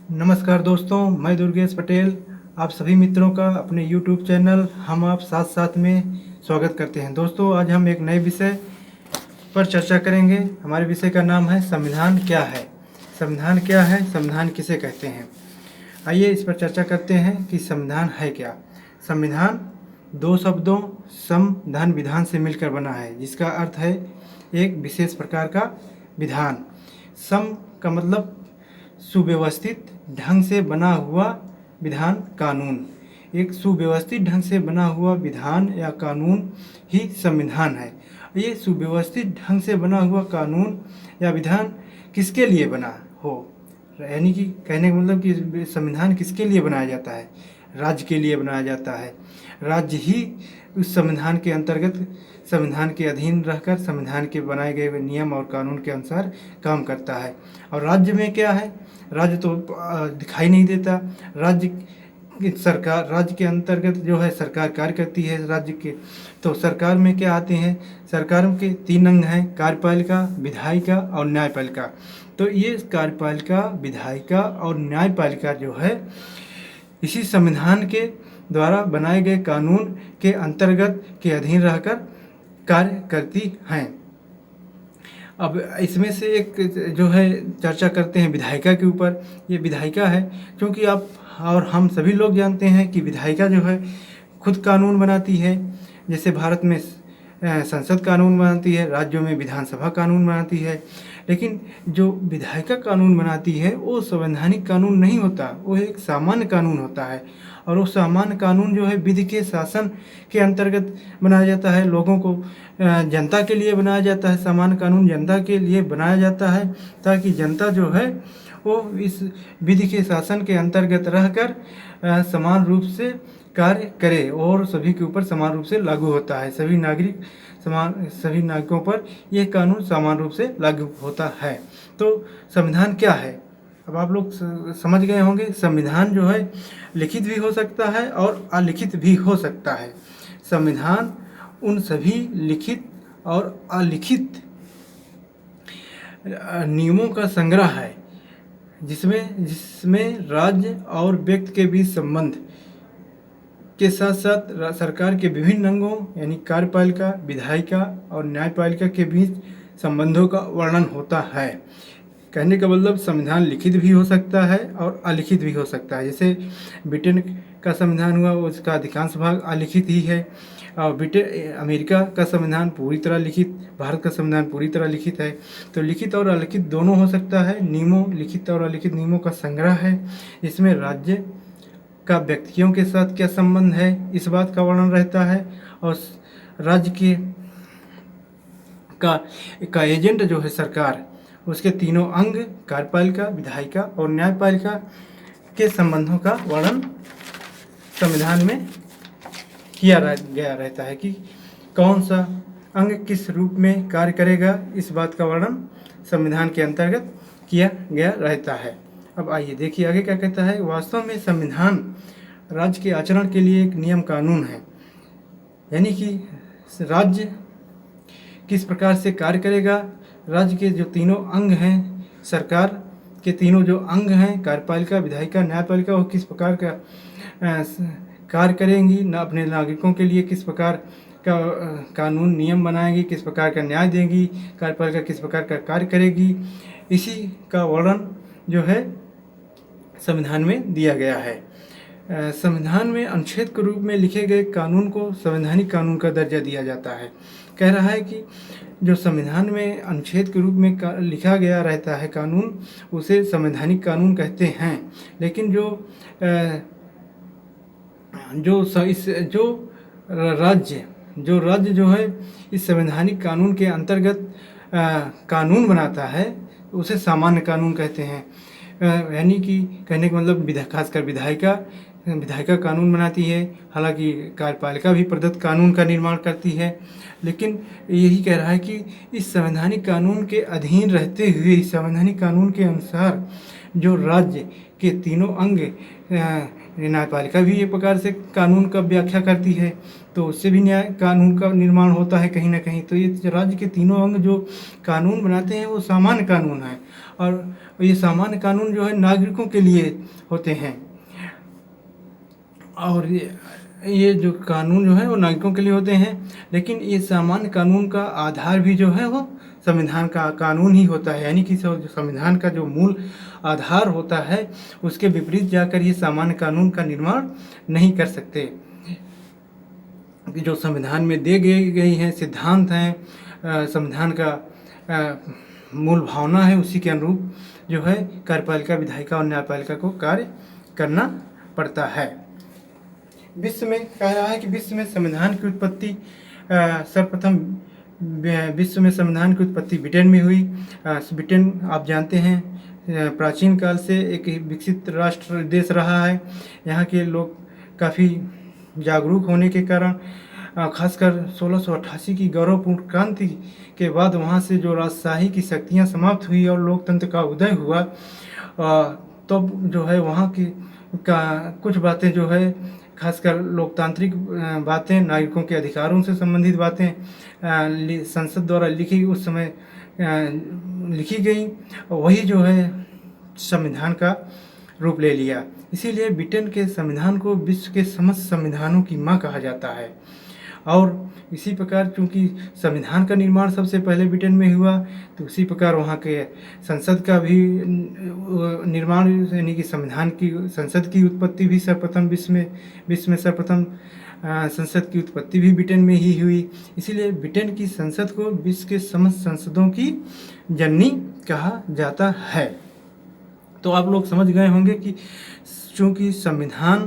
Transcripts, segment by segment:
नमस्कार दोस्तों, मैं दुर्गेश पटेल आप सभी मित्रों का अपने YouTube चैनल हम आप साथ साथ में स्वागत करते हैं। दोस्तों, आज हम एक नए विषय पर चर्चा करेंगे। हमारे विषय का नाम है संविधान क्या है। संविधान क्या है, संविधान किसे कहते हैं। आइए इस पर चर्चा करते हैं कि संविधान है क्या। संविधान दो शब्दों सम धन विधान से मिलकर बना है, जिसका अर्थ है एक विशेष प्रकार का विधान। सम का मतलब सुव्यवस्थित ढंग से बना हुआ विधान कानून। एक सुव्यवस्थित ढंग से बना हुआ विधान या कानून ही संविधान है। ये सुव्यवस्थित ढंग से बना हुआ कानून या विधान किसके लिए बना हो, यानी कि कहने का मतलब कि संविधान किसके लिए बनाया जाता है। राज्य के लिए बनाया जाता है। राज्य ही उस संविधान के अंतर्गत संविधान के अधीन रहकर संविधान के बनाए गए नियम और कानून के अनुसार काम करता है। और राज्य में क्या है, राज्य तो दिखाई नहीं देता। राज्य की सरकार, राज्य के अंतर्गत जो है सरकार कार्य करती है राज्य के। तो सरकार में क्या आते हैं, सरकार के 3 अंग हैं, कार्यपालिका, विधायिका और न्यायपालिका। तो ये कार्यपालिका, विधायिका और न्यायपालिका जो है इसी संविधान के द्वारा बनाए गए कानून के अंतर्गत के अधीन रहकर कार्य करती हैं। अब इसमें से एक जो है चर्चा करते हैं विधायिका के ऊपर। ये विधायिका है क्योंकि आप और हम सभी लोग जानते हैं कि विधायिका जो है खुद कानून बनाती है। जैसे भारत में संसद कानून बनाती है, राज्यों में विधानसभा कानून बनाती है। लेकिन जो विधायिका कानून बनाती है वो संवैधानिक कानून नहीं होता, वो एक सामान्य कानून होता है। और वो सामान्य कानून जो है विधि के शासन के अंतर्गत बनाया जाता है। लोगों को जनता के लिए बनाया जाता है। सामान्य कानून जनता के लिए बनाया जाता है ताकि जनता जो है वो इस विधि के शासन के अंतर्गत रहकर समान रूप से कार्य करे और सभी के ऊपर समान रूप से लागू होता है। सभी नागरिकों पर यह कानून समान रूप से लागू होता है। तो संविधान क्या है, अब आप लोग समझ गए होंगे। संविधान जो है लिखित भी हो सकता है और अलिखित भी हो सकता है। संविधान उन सभी लिखित और अलिखित नियमों का संग्रह है जिसमें राज्य और व्यक्ति के बीच संबंध के साथ साथ सरकार के विभिन्न अंगों यानी कार्यपालिका, विधायिका और न्यायपालिका के बीच संबंधों का वर्णन होता है। कहने का मतलब संविधान लिखित भी हो सकता है और अलिखित भी हो सकता है। जैसे ब्रिटेन का संविधान हुआ, उसका अधिकांश भाग अलिखित ही है। और अमेरिका का संविधान पूरी तरह लिखित, भारत का संविधान पूरी तरह लिखित है। तो लिखित और अलिखित दोनों हो सकता है। लिखित और अलिखित नियमों का संग्रह है। इसमें राज्य का व्यक्तियों के साथ क्या संबंध है, इस बात का वर्णन रहता है। और राज्य का एजेंट जो है सरकार, उसके तीनों अंग कार्यपालिका, विधायिका और न्यायपालिका के संबंधों का वर्णन संविधान में किया गया रहता है कि कौन सा अंग किस रूप में कार्य करेगा। इस बात का वर्णन संविधान के अंतर्गत किया गया रहता है। अब आइए देखिए आगे क्या कहता है। वास्तव में संविधान राज्य के आचरण के लिए एक नियम कानून है, यानी कि राज्य किस प्रकार से कार्य करेगा। राज्य के जो तीनों अंग हैं, सरकार के तीनों जो अंग हैं, कार्यपालिका, विधायिका, न्यायपालिका, वो किस प्रकार का कार्य करेंगी, ना अपने नागरिकों के लिए किस प्रकार का कानून नियम बनाएगी, किस प्रकार का न्याय देगी, कार्यपालिका किस प्रकार का कार्य करेगी, इसी का वर्णन जो है संविधान में दिया गया है। संविधान में अनुच्छेद के रूप में लिखे गए कानून को संवैधानिक कानून का दर्जा दिया जाता है। कह रहा है कि जो संविधान में अनुच्छेद के रूप में लिखा गया रहता है कानून, उसे संवैधानिक कानून कहते हैं। लेकिन जो राज्य जो है इस संवैधानिक कानून के अंतर्गत कानून बनाता है, उसे सामान्य कानून कहते हैं। यानी कि कहने का मतलब खासकर विधायिका कानून बनाती है। हालांकि कार्यपालिका भी प्रदत्त कानून का निर्माण करती है। लेकिन यही कह रहा है कि इस संवैधानिक कानून के अधीन रहते हुए, इस संवैधानिक कानून के अनुसार जो राज्य के तीनों अंग, न्यायपालिका भी एक प्रकार से कानून का व्याख्या करती है, तो उससे भी न्याय कानून का निर्माण होता है कहीं ना कहीं। तो ये राज्य के तीनों अंग जो कानून बनाते हैं वो सामान्य कानून है। और ये सामान्य कानून जो है नागरिकों के लिए होते हैं, और ये जो कानून जो है वो नागरिकों के लिए होते हैं। लेकिन ये सामान्य कानून का आधार भी जो है वो संविधान का कानून ही होता है, यानी कि जो संविधान का जो मूल आधार होता है उसके विपरीत जाकर ये सामान्य कानून का निर्माण नहीं कर सकते। जो संविधान में दे गई हैं सिद्धांत हैं, संविधान का मूल भावना है, उसी के अनुरूप जो है कार्यपालिका, विधायिका और न्यायपालिका को कार्य करना पड़ता है। विश्व में कह रहा है कि विश्व में संविधान की उत्पत्ति सर्वप्रथम विश्व में संविधान की उत्पत्ति ब्रिटेन में हुई। ब्रिटेन आप जानते हैं प्राचीन काल से एक विकसित राष्ट्र देश रहा है। यहाँ के लोग काफ़ी जागरूक होने के कारण खासकर 1688 की गौरवपूर्ण क्रांति के बाद वहाँ से जो राजशाही की शक्तियाँ समाप्त हुई और लोकतंत्र का उदय हुआ, तब जो है वहाँ की कुछ बातें जो है खासकर लोकतांत्रिक बातें, नागरिकों के अधिकारों से संबंधित बातें संसद द्वारा उस समय लिखी गई, वही जो है संविधान का रूप ले लिया। इसीलिए ब्रिटेन के संविधान को विश्व के समस्त संविधानों की माँ कहा जाता है। और इसी प्रकार चूँकि संविधान का निर्माण सबसे पहले ब्रिटेन में हुआ, तो उसी प्रकार वहाँ के संसद का भी निर्माण, यानी कि संसद की उत्पत्ति भी सर्वप्रथम विश्व में सर्वप्रथम संसद की उत्पत्ति भी ब्रिटेन में ही हुई। इसीलिए ब्रिटेन की संसद को विश्व के समस्त संसदों की जननी कहा जाता है। तो आप लोग समझ गए होंगे कि चूँकि संविधान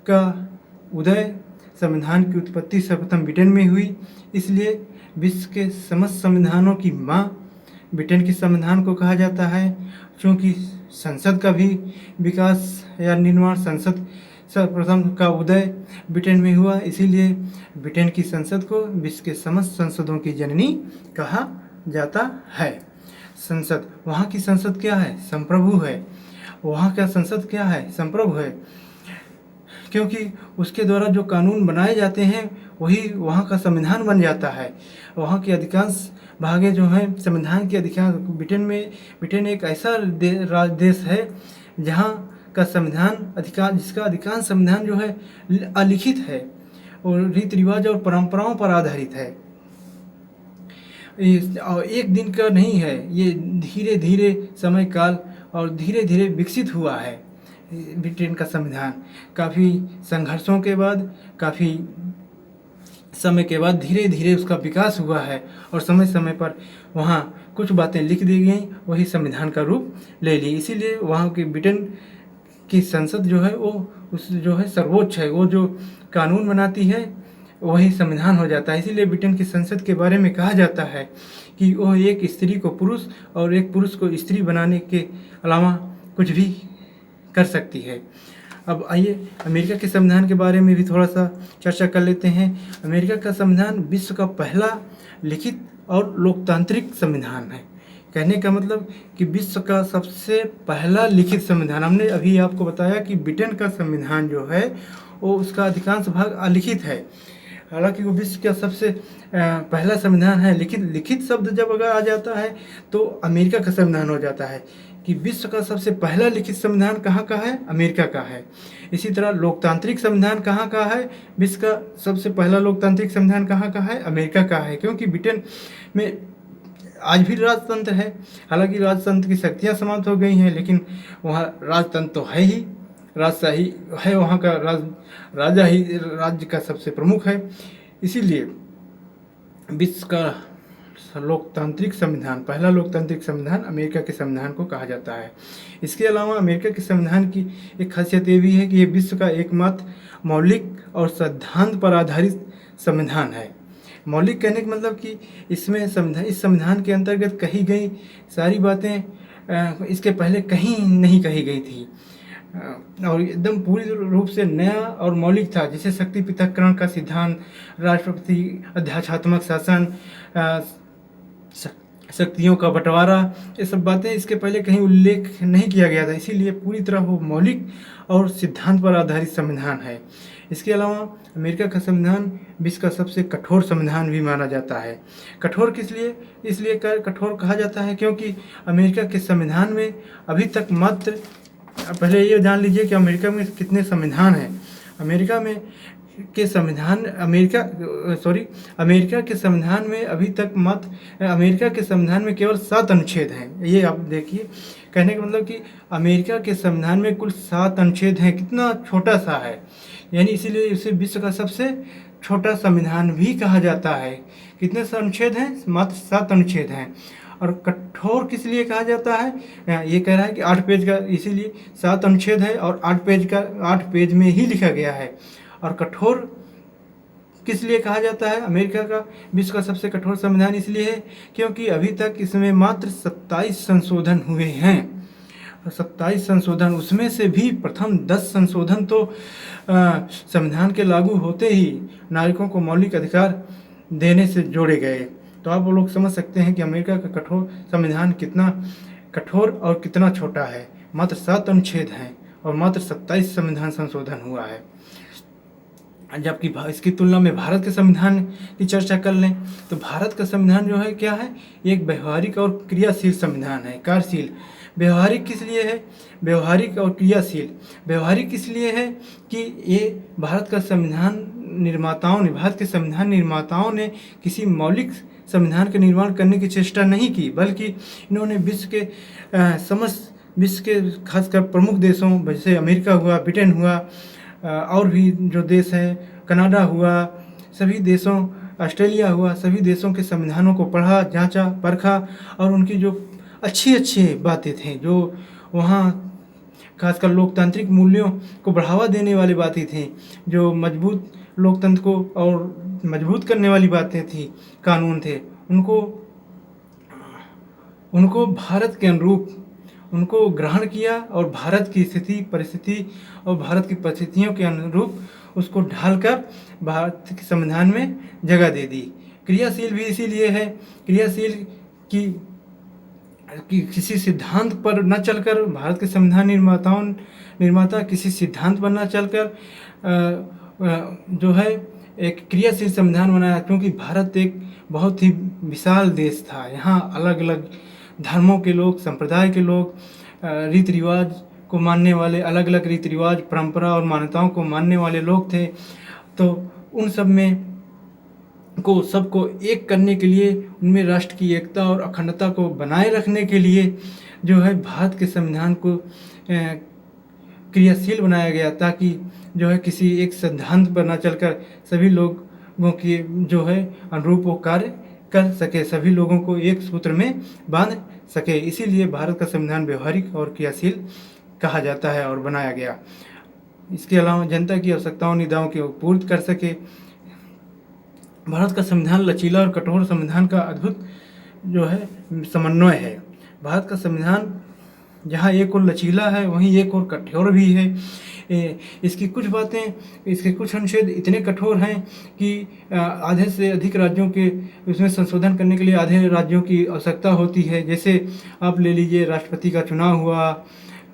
का उदय, संविधान की उत्पत्ति सर्वप्रथम ब्रिटेन में हुई, इसलिए विश्व के समस्त संविधानों की माँ ब्रिटेन के संविधान को कहा जाता है। चूँकि संसद का भी विकास या निर्माण, संसद सर्वप्रथम का उदय ब्रिटेन में हुआ, इसीलिए ब्रिटेन की संसद को विश्व के समस्त संसदों की जननी कहा जाता है। संसद, वहाँ की संसद क्या है? संप्रभु है। वहाँ का संसद क्या है? संप्रभु है, क्योंकि उसके द्वारा जो कानून बनाए जाते हैं वही वहाँ का संविधान बन जाता है। वहाँ के अधिकांश भागें जो हैं संविधान के अधिकांश, ब्रिटेन एक ऐसा देश है जहाँ का संविधान जिसका अधिकांश संविधान जो है अलिखित है और रीति रिवाज और परंपराओं पर आधारित है। और एक दिन का नहीं है, ये धीरे धीरे समय काल और धीरे धीरे विकसित हुआ है। ब्रिटेन का संविधान काफ़ी संघर्षों के बाद, काफ़ी समय के बाद धीरे धीरे उसका विकास हुआ है और समय समय पर वहाँ कुछ बातें लिख दी गई, वही संविधान का रूप ले ली। इसीलिए वहाँ की ब्रिटेन की संसद जो है वो जो है सर्वोच्च है, वो जो कानून बनाती है वही संविधान हो जाता है। इसीलिए ब्रिटेन की संसद के बारे में कहा जाता है कि वह एक स्त्री को पुरुष और एक पुरुष को स्त्री बनाने के अलावा कुछ भी कर सकती है। अब आइए अमेरिका के संविधान के बारे में भी थोड़ा सा चर्चा कर लेते हैं। अमेरिका का संविधान विश्व का पहला लिखित और लोकतांत्रिक संविधान है। कहने का मतलब कि विश्व का सबसे पहला लिखित संविधान। हमने अभी आपको बताया कि ब्रिटेन का संविधान जो है वो उसका अधिकांश भाग अलिखित है, हालांकि वो विश्व का सबसे पहला संविधान है। लिखित शब्द जब अगर आ जाता है तो अमेरिका का संविधान हो जाता है कि विश्व का सबसे पहला लिखित संविधान कहाँ का है? अमेरिका का है। इसी तरह लोकतांत्रिक संविधान कहाँ का है? विश्व का सबसे पहला लोकतांत्रिक संविधान कहाँ का है? अमेरिका का है, क्योंकि ब्रिटेन में आज भी राजतंत्र है। हालांकि राजतंत्र की शक्तियाँ समाप्त हो गई हैं, लेकिन वहाँ राजतंत्र तो है ही, राजशाही है, वहाँ का राजा ही राज्य का सबसे प्रमुख है। इसीलिए विश्व का लोकतांत्रिक संविधान, पहला लोकतांत्रिक संविधान अमेरिका के संविधान को कहा जाता है। इसके अलावा अमेरिका के संविधान की एक खासियत ये भी है कि ये विश्व का एकमात्र मौलिक और सिद्धांत पर आधारित संविधान है। मौलिक कहने का मतलब कि इस संविधान के अंतर्गत कही गई सारी बातें इसके पहले कहीं नहीं कही गई थी और एकदम पूरी रूप से नया और मौलिक था। जैसे शक्ति पृथक्करण का सिद्धांत, राष्ट्रपति अध्यात्मात्मक शासन, शक्तियों का बंटवारा, ये सब बातें इसके पहले कहीं उल्लेख नहीं किया गया था। इसीलिए पूरी तरह वो मौलिक और सिद्धांत पर आधारित संविधान है। इसके अलावा अमेरिका का संविधान विश्व का सबसे कठोर संविधान भी माना जाता है। कठोर किस लिए इसलिए कठोर कहा जाता है क्योंकि अमेरिका के संविधान में अभी तक मात्र, पहले ये जान लीजिए कि अमेरिका में कितने संविधान हैं। अमेरिका में के संविधान अमेरिका के संविधान में अभी तक मात्र अमेरिका के संविधान में केवल 7 अनुच्छेद हैं। ये आप देखिए, कहने का मतलब कि अमेरिका के संविधान में कुल 7 अनुच्छेद हैं। कितना छोटा सा है, यानी इसीलिए इसे विश्व का सबसे छोटा संविधान भी कहा जाता है। कितने अनुच्छेद हैं? मात्र 7 अनुच्छेद हैं। और कठोर किस लिए कहा जाता है? ये कह रहा है कि 8 पेज का, इसीलिए 7 अनुच्छेद है और 8 पेज में ही लिखा गया है। और कठोर किस लिए कहा जाता है? अमेरिका का विश्व का सबसे कठोर संविधान इसलिए है क्योंकि अभी तक इसमें मात्र 27 संशोधन हुए हैं। 27 संशोधन, उसमें से भी प्रथम 10 संशोधन तो संविधान के लागू होते ही नागरिकों को मौलिक अधिकार देने से जोड़े गए। तो आप लोग समझ सकते हैं कि अमेरिका का कठोर संविधान कितना कठोर और कितना छोटा है। मात्र 7 अनुच्छेद हैं और मात्र 27 संविधान संशोधन हुआ है। जबकि इसकी तुलना में भारत के संविधान की चर्चा कर लें तो भारत का संविधान जो है क्या है? एक व्यवहारिक और क्रियाशील संविधान है। कार्यशील, व्यवहारिक किस लिए है? व्यवहारिक और क्रियाशील। व्यवहारिक इसलिए है कि ये भारत के संविधान निर्माताओं ने किसी मौलिक संविधान का निर्माण करने की चेष्टा नहीं की, बल्कि इन्होंने विश्व के खासकर प्रमुख देशों जैसे अमेरिका हुआ, ब्रिटेन हुआ, और भी जो देश हैं, कनाडा हुआ, सभी देशों, ऑस्ट्रेलिया हुआ, सभी देशों के संविधानों को पढ़ा, जांचा, परखा और उनकी जो अच्छी बातें थी, जो वहाँ खासकर लोकतांत्रिक मूल्यों को बढ़ावा देने वाली बातें थी, जो मजबूत लोकतंत्र को और मजबूत करने वाली बातें थी, कानून थे, उनको भारत के अनुरूप उनको ग्रहण किया और भारत की परिस्थिति और भारत की परिस्थितियों के अनुरूप उसको ढालकर भारत के संविधान में जगह दे दी। क्रियाशील भी इसीलिए है, क्रियाशील कि किसी सिद्धांत पर न चलकर भारत के संविधान निर्माता किसी सिद्धांत पर न चलकर जो है एक क्रियाशील संविधान बनाया, क्योंकि भारत एक बहुत ही विशाल देश था। यहाँ अलग अलग धर्मों के लोग, संप्रदाय के लोग, रीति रिवाज को मानने वाले, अलग अलग रीति रिवाज, परंपरा और मान्यताओं को मानने वाले लोग थे। तो उन सब में सबको एक करने के लिए, उनमें राष्ट्र की एकता और अखंडता को बनाए रखने के लिए जो है भारत के संविधान को क्रियाशील बनाया गया, ताकि जो है किसी एक सिद्धांत पर न चलकर सभी लोगों की जो है अनुरूप वो कार्य कर सके, सभी लोगों को एक सूत्र में बांध सके। इसीलिए भारत का संविधान व्यवहारिक और क्रियाशील कहा जाता है और बनाया गया। इसके अलावा जनता की आवश्यकताओं निदाओं की पूर्ति कर सके। भारत का संविधान लचीला और कठोर संविधान का अद्भुत जो है समन्वय है। भारत का संविधान जहाँ एक और लचीला है, वहीं एक और कठोर भी है। इसकी कुछ अनुच्छेद इतने कठोर हैं कि आधे से अधिक राज्यों के उसमें संशोधन करने के लिए आधे राज्यों की आवश्यकता होती है। जैसे आप ले लीजिए, राष्ट्रपति का चुनाव हुआ,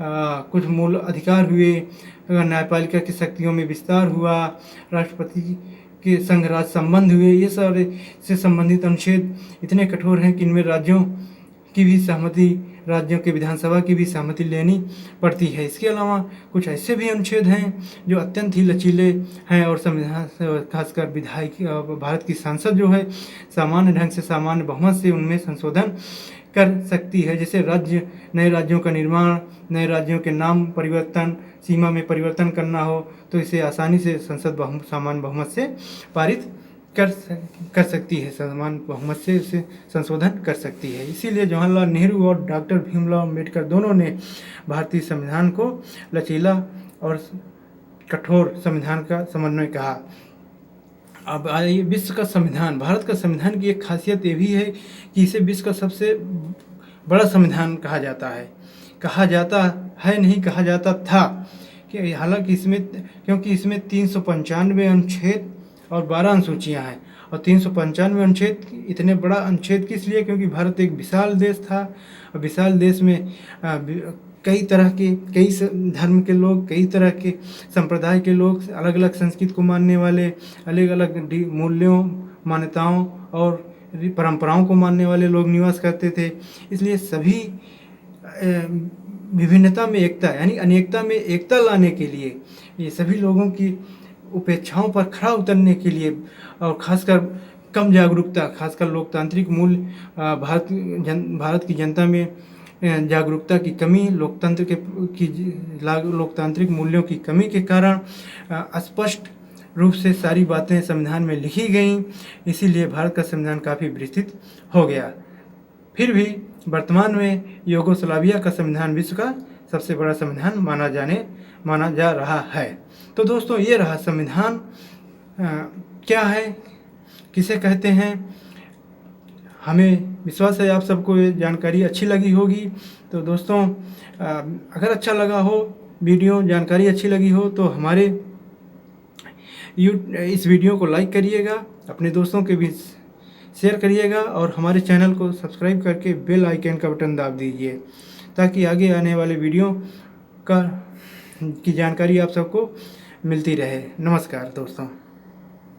कुछ मूल अधिकार हुए, न्यायपालिका की शक्तियों में विस्तार हुआ, राष्ट्रपति के संघ राज्य संबंध हुए, ये सारे से संबंधित अनुच्छेद इतने कठोर हैं कि इनमें राज्यों की विधानसभा की भी सहमति लेनी पड़ती है। इसके अलावा कुछ ऐसे भी अनुच्छेद हैं जो अत्यंत ही लचीले हैं और संविधान खासकर भारत की संसद जो है सामान्य ढंग से, सामान्य बहुमत से उनमें संशोधन कर सकती है। जैसे नए राज्यों का निर्माण, नए राज्यों के नाम परिवर्तन, सीमा में परिवर्तन करना हो तो इसे आसानी से संसद सामान्य बहुमत से पारित कर सकती है, सामान्य बहुमत से इसे संशोधन कर सकती है। इसीलिए जवाहरलाल नेहरू और डॉक्टर भीमराव अम्बेडकर दोनों ने भारतीय संविधान को लचीला और कठोर संविधान का समन्वय कहा। अब आइए विश्व का संविधान। भारत का संविधान की एक खासियत ये भी है कि इसे विश्व का सबसे बड़ा संविधान कहा जाता है। कहा जाता था कि हालांकि क्योंकि इसमें 395 अनुच्छेद और 12 अनुसूचियाँ हैं। और 395 अनुच्छेद इतने बड़ा अनुच्छेद किस लिए? क्योंकि भारत एक विशाल देश था और विशाल देश में कई तरह के धर्म के लोग, कई तरह के संप्रदाय के लोग, अलग अलग संस्कृति को मानने वाले, अलग अलग मूल्यों, मान्यताओं और परंपराओं को मानने वाले लोग निवास करते थे। इसलिए सभी विभिन्नता में एकता यानी अनेकता में एकता लाने के लिए, ये सभी लोगों की उपेक्षाओं पर खरा उतरने के लिए और खासकर कम जागरूकता, खासकर लोकतांत्रिक मूल्य, भारत की जनता में जागरूकता की कमी, लोकतांत्रिक मूल्यों की कमी के कारण स्पष्ट रूप से सारी बातें संविधान में लिखी गईं। इसीलिए भारत का संविधान काफ़ी विस्तृत हो गया। फिर भी वर्तमान में यूगोस्लाविया का संविधान विश्व का सबसे बड़ा संविधान माना जा रहा है। तो दोस्तों, ये रहा संविधान क्या है, किसे कहते हैं। हमें विश्वास है आप सबको ये जानकारी अच्छी लगी होगी। तो दोस्तों, अगर अच्छा लगा हो वीडियो, जानकारी अच्छी लगी हो, तो हमारे इस वीडियो को लाइक करिएगा, अपने दोस्तों के बीच शेयर करिएगा और हमारे चैनल को सब्सक्राइब करके बेल आइकन का बटन दाब दीजिए, ताकि आगे आने वाले वीडियो की जानकारी आप सबको मिलती रहे। नमस्कार दोस्तों।